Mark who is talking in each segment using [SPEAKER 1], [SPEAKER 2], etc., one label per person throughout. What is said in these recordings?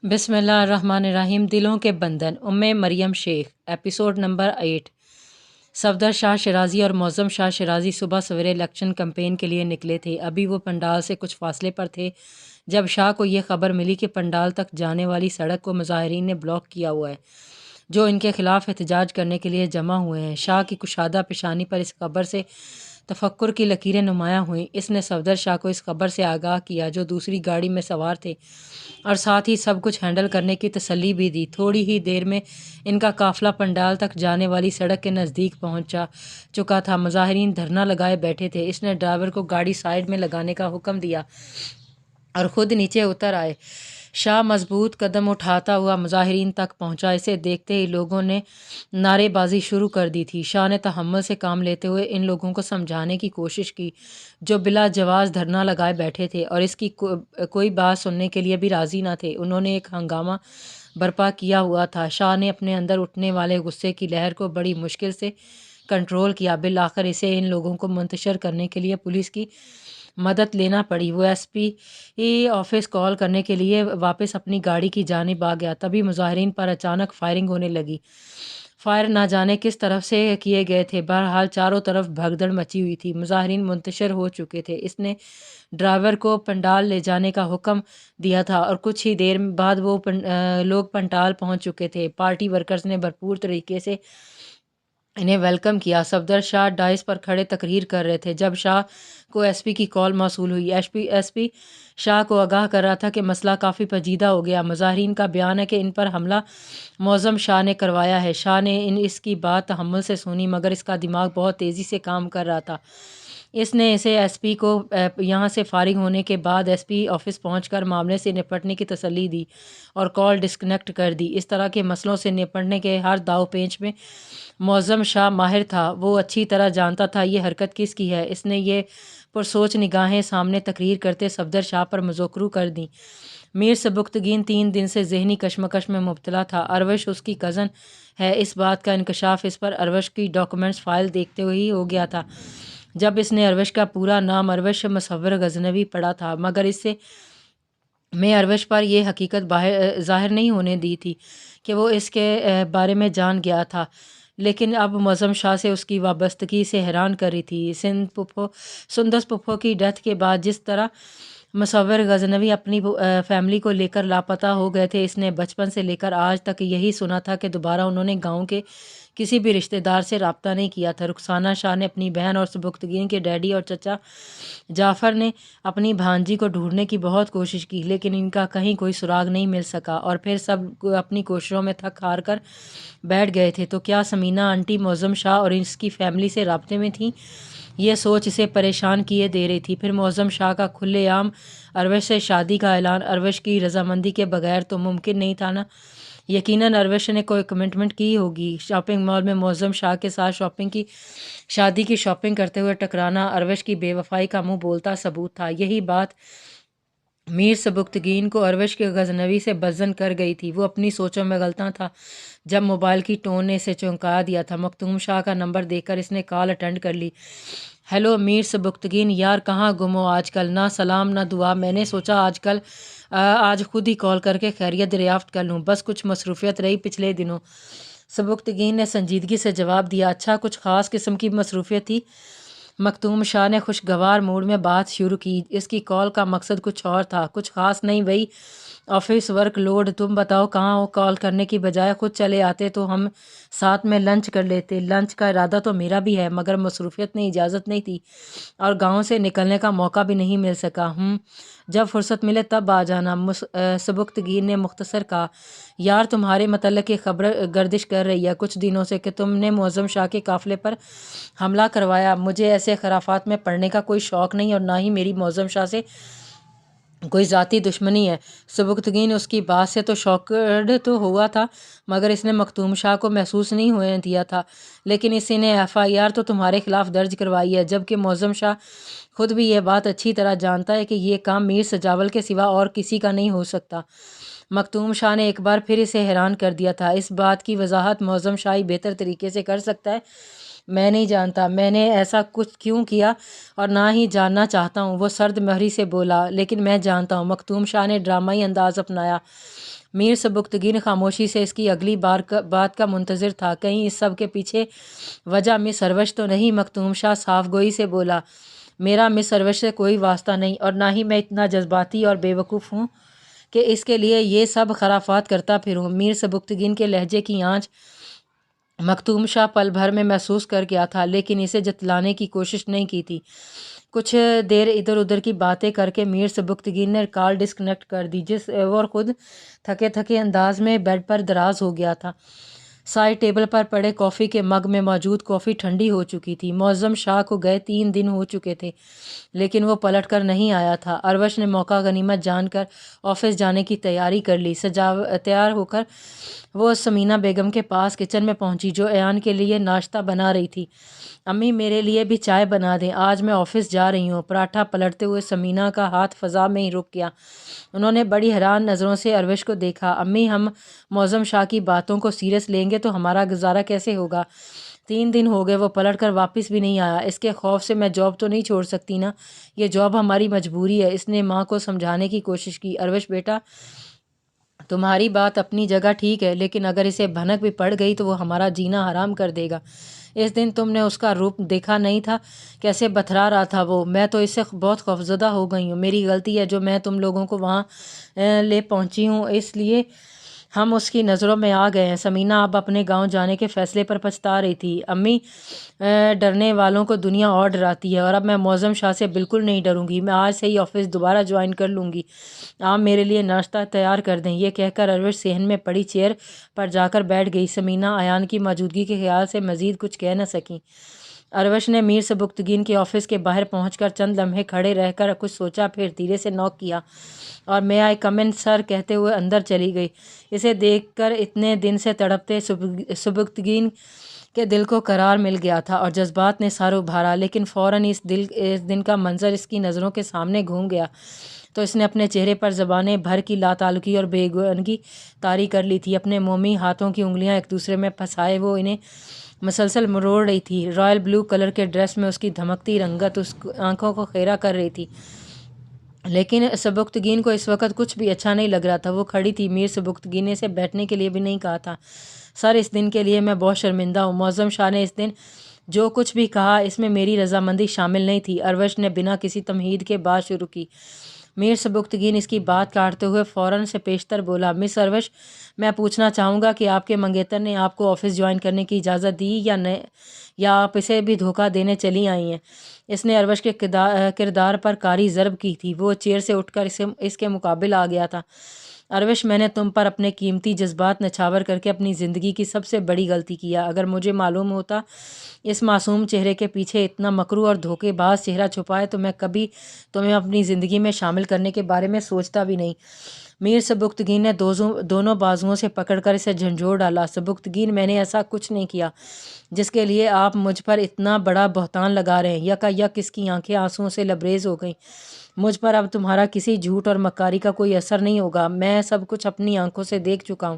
[SPEAKER 1] بسم اللہ الرحمن الرحیم۔ دلوں کے بندھن، مریم شیخ، ایپیسوڈ نمبر 8۔ صفدر شاہ شیرازی اور معظم شاہ شیرازی صبح سویرے الیکشن کمپین کے لیے نکلے تھے۔ ابھی وہ پنڈال سے کچھ فاصلے پر تھے جب شاہ کو یہ خبر ملی کہ پنڈال تک جانے والی سڑک کو مظاہرین نے بلاک کیا ہوا ہے جو ان کے خلاف احتجاج کرنے کے لیے جمع ہوئے ہیں۔ شاہ کی کشادہ پیشانی پر اس خبر سے تفکر کی لکیریں نمایاں ہوئیں۔ اس نے صفدر شاہ کو اس خبر سے آگاہ کیا جو دوسری گاڑی میں سوار تھے اور ساتھ ہی سب کچھ ہینڈل کرنے کی تسلی بھی دی۔ تھوڑی ہی دیر میں ان کا قافلہ پنڈال تک جانے والی سڑک کے نزدیک پہنچ چکا تھا۔ مظاہرین دھرنا لگائے بیٹھے تھے۔ اس نے ڈرائیور کو گاڑی سائیڈ میں لگانے کا حکم دیا اور خود نیچے اتر آئے۔ شاہ مضبوط قدم اٹھاتا ہوا مظاہرین تک پہنچا۔ اسے دیکھتے ہی لوگوں نے نعرے بازی شروع کر دی تھی۔ شاہ نے تحمل سے کام لیتے ہوئے ان لوگوں کو سمجھانے کی کوشش کی جو بلا جواز دھرنا لگائے بیٹھے تھے اور اس کی کوئی بات سننے کے لیے بھی راضی نہ تھے۔ انہوں نے ایک ہنگامہ برپا کیا ہوا تھا۔ شاہ نے اپنے اندر اٹھنے والے غصے کی لہر کو بڑی مشکل سے کنٹرول کیا۔ بالآخر اسے ان لوگوں کو منتشر کرنے کے لیے پولیس کی مدد لینا پڑی۔ وہ ایس پی آفس کال کرنے کے لیے واپس اپنی گاڑی کی جانب آ گیا۔ تبھی مظاہرین پر اچانک فائرنگ ہونے لگی۔ فائر نہ جانے کس طرف سے کیے گئے تھے، بہرحال چاروں طرف بھگدڑ مچی ہوئی تھی۔ مظاہرین منتشر ہو چکے تھے۔ اس نے ڈرائیور کو پنڈال لے جانے کا حکم دیا تھا اور کچھ ہی دیر بعد وہ لوگ پنڈال پہنچ چکے تھے۔ پارٹی ورکرز نے بھرپور طریقے سے انہیں ویلکم کیا۔ صفدر شاہ ڈائس پر کھڑے تقریر کر رہے تھے جب شاہ کو ایس پی کی کال موصول ہوئی۔ ایس پی شاہ کو آگاہ کر رہا تھا کہ مسئلہ کافی پیچیدہ ہو گیا۔ مظاہرین کا بیان ہے کہ ان پر حملہ معظم شاہ نے کروایا ہے۔ شاہ نے اس کی بات تحمل سے سنی مگر اس کا دماغ بہت تیزی سے کام کر رہا تھا۔ اس نے اسے ایس پی کو یہاں سے فارغ ہونے کے بعد ایس پی آفس پہنچ کر معاملے سے نپٹنے کی تسلی دی اور کال ڈسکنیکٹ کر دی۔ اس طرح کے مسئلوں سے نپٹنے کے ہر داؤ پیچ میں معظم شاہ ماہر تھا۔ وہ اچھی طرح جانتا تھا یہ حرکت کس کی ہے۔ اس نے یہ پرسوچ نگاہیں سامنے تقریر کرتے صفدر شاہ پر مذوکرو کر دیں۔ میر سبکتگین 3 دن سے ذہنی کشمکش میں مبتلا تھا۔ اروش اس کی کزن ہے، اس بات کا انکشاف اس پر اروش کی ڈاکومنٹس فائل دیکھتے ہوئے ہی ہو گیا تھا۔ جب اس نے اروش کا پورا نام اروش مصور غزنوی پڑھا تھا مگر اس سے میں اروش پر یہ حقیقت ظاہر نہیں ہونے دی تھی کہ وہ اس کے بارے میں جان گیا تھا، لیکن اب معظم شاہ سے اس کی وابستگی سے حیران کر رہی تھی۔ سندس پھپھو کی ڈیتھ کے بعد جس طرح مصور غزنوی اپنی فیملی کو لے کر لاپتہ ہو گئے تھے، اس نے بچپن سے لے کر آج تک یہی سنا تھا کہ دوبارہ انہوں نے گاؤں کے کسی بھی رشتہ دار سے رابطہ نہیں کیا تھا۔ رخسانہ شاہ نے اپنی بہن اور سبکتگین کے ڈیڈی اور چچا جعفر نے اپنی بھانجی کو ڈھونڈنے کی بہت کوشش کی لیکن ان کا کہیں کوئی سراغ نہیں مل سکا اور پھر سب اپنی کوششوں میں تھک ہار کر بیٹھ گئے تھے۔ تو کیا ثمینہ آنٹی معظم شاہ اور اس کی فیملی سے رابطے میں تھیں؟ یہ سوچ اسے پریشان کیے دے رہی تھی۔ پھر معظم شاہ کا کھلے عام اروش سے شادی کا اعلان اروش کی رضامندی کے بغیر تو ممکن نہیں تھا نا۔ یقیناً اروش نے کوئی کمٹمنٹ کی ہوگی۔ شاپنگ مال میں معظم شاہ کے ساتھ شادی کی شاپنگ کرتے ہوئے ٹکرانا اروش کی بے وفائی کا منہ بولتا ثبوت تھا۔ یہی بات میر سبکتگین کو اروش کے غزنوی سے بدظن کر گئی تھی۔ وہ اپنی سوچوں میں غلطاں تھا جب موبائل کی ٹون نے اسے چونکا دیا تھا۔ مختوم شاہ کا نمبر دیکھ کر اس نے کال اٹینڈ کر لی۔ ہیلو میر سبکتگین، یار کہاں گم ہو آج کل؟ نہ سلام نہ دعا۔ میں نے سوچا آج خود ہی کال کر کے خیریت دریافت کر لوں، بس کچھ مصروفیت رہی پچھلے دنوں۔ سبکتگین نے سنجیدگی سے جواب دیا، اچھا کچھ خاص قسم کی مصروفیت تھی؟ مختوم شاہ نے خوشگوار موڈ میں بات شروع کی۔ اس کی کال کا مقصد کچھ اور تھا۔ کچھ خاص نہیں، وہی آفس ورک لوڈ۔ تم بتاؤ کہاں ہو؟ کال کرنے کی بجائے خود چلے آتے تو ہم ساتھ میں لنچ کر لیتے۔ لنچ کا ارادہ تو میرا بھی ہے مگر مصروفیت نے اجازت نہیں دی اور گاؤں سے نکلنے کا موقع بھی نہیں مل سکا۔ جب فرصت ملے تب آ جانا۔ سبکتگین نے مختصر کہا، یار تمہارے متعلق یہ خبر گردش کر رہی ہے کچھ دنوں سے کہ تم نے معظم شاہ کے قافلے پر حملہ کروایا۔ مجھے ایسے خرافات میں پڑنے کا کوئی شوق نہیں اور نہ ہی میری معظم شاہ سے کوئی ذاتی دشمنی ہے۔ سبکتگین اس کی بات سے تو شاکڈ تو ہوا تھا مگر اس نے مختوم شاہ کو محسوس نہیں ہونے دیا تھا۔ لیکن اس نے ایف آئی آر تو تمہارے خلاف درج کروائی ہے جبکہ معظم شاہ خود بھی یہ بات اچھی طرح جانتا ہے کہ یہ کام میر سجاول کے سوا اور کسی کا نہیں ہو سکتا۔ مختوم شاہ نے ایک بار پھر اسے حیران کر دیا تھا۔ اس بات کی وضاحت معظم شاہ ہی بہتر طریقے سے کر سکتا ہے۔ میں نہیں جانتا میں نے ایسا کچھ کیوں کیا اور نہ ہی جاننا چاہتا ہوں، وہ سرد مہری سے بولا۔ لیکن میں جانتا ہوں۔ مختوم شاہ نے ڈرامائی انداز اپنایا۔ میر سبکتگین خاموشی سے اس کی اگلی بات کا منتظر تھا۔ کہیں اس سب کے پیچھے وجہ مس سروش تو نہیں؟ مختوم شاہ صاف گوئی سے بولا۔ میرا مس سروش سے کوئی واسطہ نہیں، اور نہ ہی میں اتنا جذباتی اور بے وقوف ہوں کہ اس کے لیے یہ سب خرافات کرتا پھروں۔ میر سبکتگین کے لہجے کی آنچ مختوم شاہ پل بھر میں محسوس کر گیا تھا، لیکن اسے جتلانے کی کوشش نہیں کی تھی۔ کچھ دیر ادھر ادھر کی باتیں کر کے میر سبکتگین نے کال ڈسکنیکٹ کر دی، اور خود تھکے انداز میں بیڈ پر دراز ہو گیا تھا۔ سائڈ ٹیبل پر پڑے کافی کے مگ میں موجود کافی ٹھنڈی ہو چکی تھی۔ معظم شاہ کو گئے 3 دن ہو چکے تھے، لیکن وہ پلٹ کر نہیں آیا تھا۔ عروش نے موقع غنیمت جان کر آفس جانے کی تیاری کر لی۔ تیار ہو کر وہ ثمینہ بیگم کے پاس کچن میں پہنچی، جو ایان کے لیے ناشتہ بنا رہی تھی۔ امی، میرے لیے بھی چائے بنا دیں، آج میں آفس جا رہی ہوں۔ پراٹھا پلٹتے ہوئے ثمینہ کا ہاتھ فضا میں ہی رک گیا۔ انہوں نے بڑی حیران نظروں سے عروش کو دیکھا۔ امی، ہم معظم شاہ کی باتوں کو سیریس لیں گے تو ہمارا گزارا کیسے ہوگا؟ 3 دن ہو گئے وہ پلٹ کر واپس بھی نہیں آیا۔ اس کے خوف سے میں جاب تو نہیں چھوڑ سکتی نا، یہ جاب ہماری مجبوری ہے۔ اس نے ماں کو سمجھانے کی کوشش کی۔ عروش بیٹا، تمہاری بات اپنی جگہ ٹھیک ہے، لیکن اگر اسے بھنک بھی پڑ گئی تو وہ ہمارا جینا حرام کر دے گا۔ اس دن تم نے اس کا روپ دیکھا نہیں تھا، کیسے بتھرا رہا تھا وہ؟ میں تو اس سے بہت خوفزدہ ہو گئی ہوں۔ میری غلطی ہے جو میں تم لوگوں کو وہاں لے پہنچی ہوں، اس لیے ہم اس کی نظروں میں آ گئے ہیں۔ ثمینہ اب اپنے گاؤں جانے کے فیصلے پر پچھتا رہی تھی۔ امی، ڈرنے والوں کو دنیا اور ڈراتی ہے، اور اب میں معظم شاہ سے بالکل نہیں ڈروں گی۔ میں آج سے ہی آفس دوبارہ جوائن کر لوں گی۔ آپ میرے لیے ناشتہ تیار کر دیں۔ یہ کہہ کر عروش صحن میں پڑی چیئر پر جا کر بیٹھ گئی۔ ثمینہ ایان کی موجودگی کے خیال سے مزید کچھ کہہ نہ سکیں۔ عروش نے میر سبکتگین کے آفس کے باہر پہنچ کر چند لمحے کھڑے رہ کر کچھ سوچا، پھر دھیرے سے نوک کیا اور "مے آئی کم ان سر" کہتے ہوئے اندر چلی گئی۔ اسے دیکھ کر اتنے دن سے تڑپتے سبکتگین کے دل کو قرار مل گیا تھا اور جذبات نے سر ابھارا، لیکن فوراً اس دن کا منظر اس کی نظروں کے سامنے گھوم گیا تو اس نے اپنے چہرے پر زبانیں بھر کی لاتعلقی اور بے گانگی طاری کر لی تھی۔ اپنے مومی ہاتھوں کی انگلیاں ایک دوسرے میں پھنسائے وہ انہیں مسلسل مروڑ رہی تھی۔ رائل بلو کلر کے ڈریس میں اس کی دھمکتی رنگت اس آنکھوں کو خیرہ کر رہی تھی، لیکن سبکتگین کو اس وقت کچھ بھی اچھا نہیں لگ رہا تھا۔ وہ کھڑی تھی، میر سبکتگین نے اسے بیٹھنے کے لیے بھی نہیں کہا تھا۔ "سر، اس دن کے لیے میں بہت شرمندہ ہوں۔ معظم شاہ نے اس دن جو کچھ بھی کہا اس میں میری رضامندی شامل نہیں تھی"۔ عروش نے بنا کسی تمہید کے بات شروع کی۔ میر سبکتگین اس کی بات کاٹتے ہوئے فوراً سے پیشتر بولا: "مس عروش، میں پوچھنا چاہوں گا کہ آپ کے منگیتر نے آپ کو آفس جوائن کرنے کی اجازت دی یا آپ اسے بھی دھوکہ دینے چلی آئی ہیں؟" اس نے عروش کے کردار پر کاری ضرب کی تھی۔ وہ چیئر سے اٹھ کر اس کے مقابل آ گیا تھا۔ "عروش، میں نے تم پر اپنے قیمتی جذبات نچھاور کر کے اپنی زندگی کی سب سے بڑی غلطی کیا۔ اگر مجھے معلوم ہوتا اس معصوم چہرے کے پیچھے اتنا مکروہ اور دھوکے باز چہرہ چھپا ہے تو میں کبھی تمہیں اپنی زندگی میں شامل کرنے کے بارے میں سوچتا بھی نہیں"۔ میر سبکتگین نے دونوں بازوؤں سے پکڑ کر اسے جھنجھوڑ ڈالا۔ "سبکتگین، میں نے ایسا کچھ نہیں کیا جس کے لیے آپ مجھ پر اتنا بڑا بہتان لگا رہے ہیں"۔ یکایک اس کی آنکھیں آنسوؤں سے لبریز ہو گئیں۔ "مجھ پر اب تمہارا کسی جھوٹ اور مکاری کا کوئی اثر نہیں ہوگا۔ میں سب کچھ اپنی آنکھوں سے دیکھ چکا ہوں۔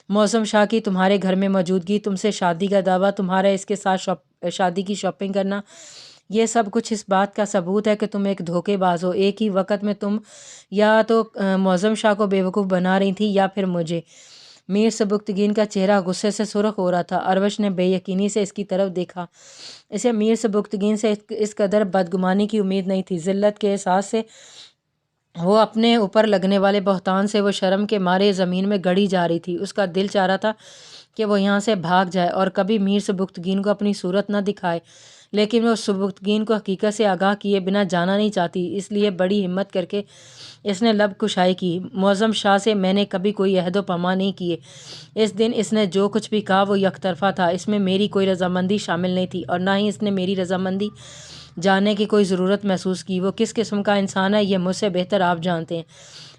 [SPEAKER 1] معظم شاہ کی تمہارے گھر میں موجودگی، تم سے شادی کا دعویٰ، تمہارا اس کے ساتھ شادی کی شاپنگ کرنا، یہ سب کچھ اس بات کا ثبوت ہے کہ تم ایک دھوکے باز ہو۔ ایک ہی وقت میں تم یا تو معظم شاہ کو بیوقوف بنا رہی تھی یا پھر مجھے"۔ میر سبکتگین کا چہرہ غصے سے سرخ ہو رہا تھا۔ عروش نے بے یقینی سے اس کی طرف دیکھا۔ اسے میر سبکتگین سے اس قدر بدگمانی کی امید نہیں تھی۔ ذلت کے احساس سے، وہ اپنے اوپر لگنے والے بہتان سے، وہ شرم کے مارے زمین میں گڑی جا رہی تھی۔ اس کا دل چاہ رہا تھا کہ وہ یہاں سے بھاگ جائے اور کبھی میر سبکتگین کو اپنی صورت نہ دکھائے، لیکن وہ سبکتگین کو حقیقت سے آگاہ کیے بنا جانا نہیں چاہتی۔ اس لیے بڑی ہمت کر کے اس نے لب کشائی کی: "معظم شاہ سے میں نے کبھی کوئی عہد و پیمان نہیں کیے۔ اس دن اس نے جو کچھ بھی کہا وہ یک طرفہ تھا، اس میں میری کوئی رضامندی شامل نہیں تھی، اور نہ ہی اس نے میری رضامندی جاننے کی کوئی ضرورت محسوس کی۔ وہ کس قسم کا انسان ہے یہ مجھ سے بہتر آپ جانتے ہیں۔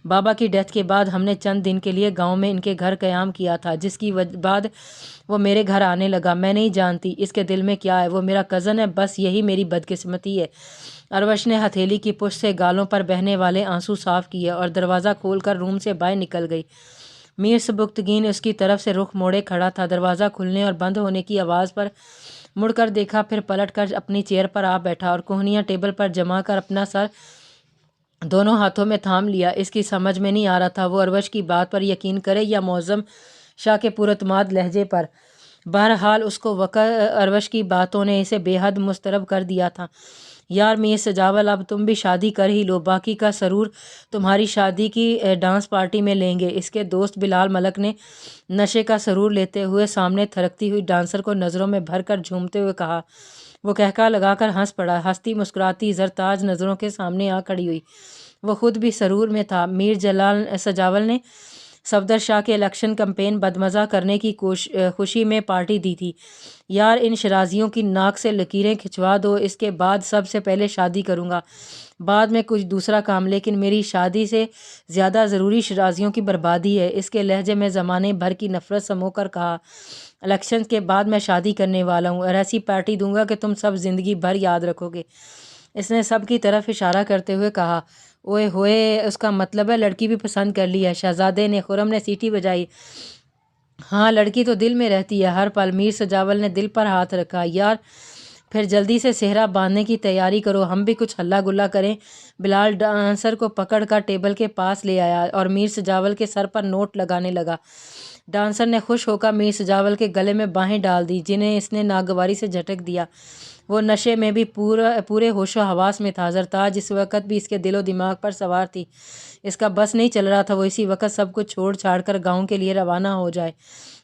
[SPEAKER 1] بابا کی ڈیتھ کے بعد ہم نے چند دن کے لیے گاؤں میں ان کے گھر قیام کیا تھا، جس کی بعد وہ میرے گھر آنے لگا۔ میں نہیں جانتی اس کے دل میں کیا ہے، وہ میرا کزن ہے، بس یہی میری بدقسمتی ہے"۔ عروش نے ہتھیلی کی پشت سے گالوں پر بہنے والے آنسو صاف کیے اور دروازہ کھول کر روم سے باہر نکل گئی۔ میر سبکتگین اس کی طرف سے رخ موڑے کھڑا تھا۔ دروازہ کھلنے اور بند ہونے کی آواز پر مڑ کر دیکھا، پھر پلٹ کر اپنی چیئر پر آ بیٹھا اور کوہنیاں ٹیبل پر جما کر اپنا سر دونوں ہاتھوں میں تھام لیا۔ اس کی سمجھ میں نہیں آ رہا تھا وہ اروش کی بات پر یقین کرے یا معظم شاہ کے پراعتماد لہجے پر۔ بہرحال اس کو اروش کی باتوں نے اسے بے حد مضطرب کر دیا تھا۔ یار میر سجاول، اب تم بھی شادی کر ہی لو، باقی کا سرور تمہاری شادی کی ڈانس پارٹی میں لیں گے۔ اس کے دوست بلال ملک نے نشے کا سرور لیتے ہوئے سامنے تھرکتی ہوئی ڈانسر کو نظروں میں بھر کر جھومتے ہوئے کہا۔ وہ قہقہہ لگا کر ہنس پڑا۔ ہنستی مسکراتی زرتاج نظروں کے سامنے آ کھڑی ہوئی۔ وہ خود بھی سرور میں تھا۔ میر سجاول نے صفدر شاہ کے الیکشن کمپین بدمزہ کرنے کی خوشی میں پارٹی دی تھی۔ یار ان شرازیوں کی ناک سے لکیریں کھچوا دو، اس کے بعد سب سے پہلے شادی کروں گا، بعد میں کچھ دوسرا کام، لیکن میری شادی سے زیادہ ضروری شرازیوں کی بربادی ہے۔ اس کے لہجے میں زمانے بھر کی نفرت سمو کر کہا۔ الیکشن کے بعد میں شادی کرنے والا ہوں اور ایسی پارٹی دوں گا کہ تم سب زندگی بھر یاد رکھو گے۔ اس نے سب کی طرف اشارہ کرتے ہوئے کہا۔ اوئے ہوئے، اس کا مطلب ہے لڑکی بھی پسند کر لی ہے؟ شہزادے نے خرم نے سیٹی بجائی۔ ہاں، لڑکی تو دل میں رہتی ہے ہر پل۔ میر سجاول نے دل پر ہاتھ رکھا۔ یار پھر جلدی سے صحرا باندھنے کی تیاری کرو، ہم بھی کچھ ہلا گلا کریں۔ بلال ڈانسر کو پکڑ کر ٹیبل کے پاس لے آیا اور میر سجاول کے سر پر نوٹ لگانے لگا۔ ڈانسر نے خوش ہو کر میر سجاول کے گلے میں باہیں ڈال دی جنہیں اس نے ناگواری سے جھٹک دیا۔ وہ نشے میں بھی پورے ہوش و حواس میں تھا۔ زرتاج اس وقت بھی اس کے دل و دماغ پر سوار تھی۔ اس کا بس نہیں چل رہا تھا وہ اسی وقت سب کچھ چھوڑ چھاڑ کر گاؤں کے لیے روانہ ہو جائے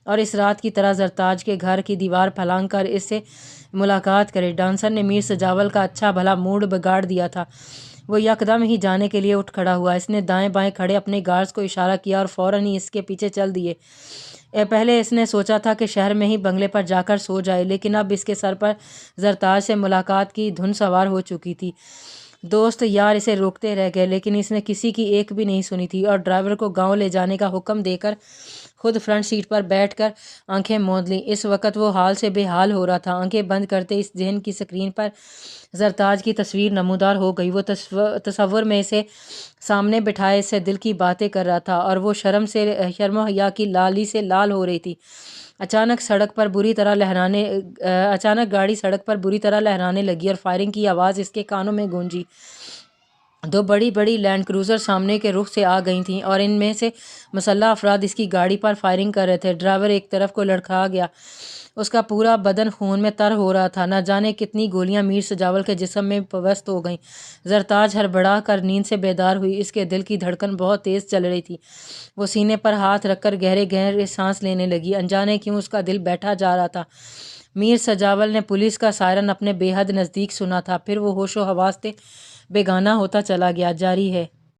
[SPEAKER 1] اور اس رات کی طرح زرتاج کے گھر کی دیوار پھلانگ کر اس سے ملاقات کرے۔ ڈانسر نے میر سجاول کا اچھا بھلا موڈ بگاڑ دیا تھا۔ وہ یکدم ہی جانے کے لیے اٹھ کھڑا ہوا۔ اس نے دائیں بائیں کھڑے اپنے گارڈز کو اشارہ کیا اور فوراً ہی اس کے پیچھے چل دیے۔ پہلے اس نے سوچا تھا کہ شہر میں ہی بنگلے پر جا کر سو جائے، لیکن اب اس کے سر پر زرتاج سے ملاقات کی دھن سوار ہو چکی تھی۔ دوست یار اسے روکتے رہ گئے لیکن اس نے کسی کی ایک بھی نہیں سنی تھی اور ڈرائیور کو گاؤں لے جانے کا حکم دے کر خود فرنٹ سیٹ پر بیٹھ کر آنکھیں موند لیں۔ اس وقت وہ حال سے بے حال ہو رہا تھا۔ آنکھیں بند کرتے اس ذہن کی سکرین پر زرتاج کی تصویر نمودار ہو گئی۔ وہ تصور میں اسے سامنے بٹھائے اس سے دل کی باتیں کر رہا تھا اور وہ شرم و حیا کی لالی سے لال ہو رہی تھی۔ اچانک گاڑی سڑک پر بری طرح لہرانے لگی اور فائرنگ کی آواز اس کے کانوں میں گونجی۔ دو بڑی بڑی لینڈ کروزر سامنے کے رخ سے آ گئی تھیں اور ان میں سے مسلح افراد اس کی گاڑی پر فائرنگ کر رہے تھے۔ ڈرائیور ایک طرف کو لڑکھا گیا، اس کا پورا بدن خون میں تر ہو رہا تھا۔ نہ جانے کتنی گولیاں میر سجاول کے جسم میں پیوست ہو گئیں۔ زرتاج ہڑبڑا کر نیند سے بیدار ہوئی۔ اس کے دل کی دھڑکن بہت تیز چل رہی تھی۔ وہ سینے پر ہاتھ رکھ کر گہرے گہرے سانس لینے لگی۔ انجانے کیوں اس کا دل بیٹھا جا رہا تھا۔ میر سجاول نے پولیس کا سائرن اپنے بے حد نزدیک سنا تھا، پھر وہ ہوش و حواس سے بیگانہ ہوتا چلا گیا۔ جاری ہے۔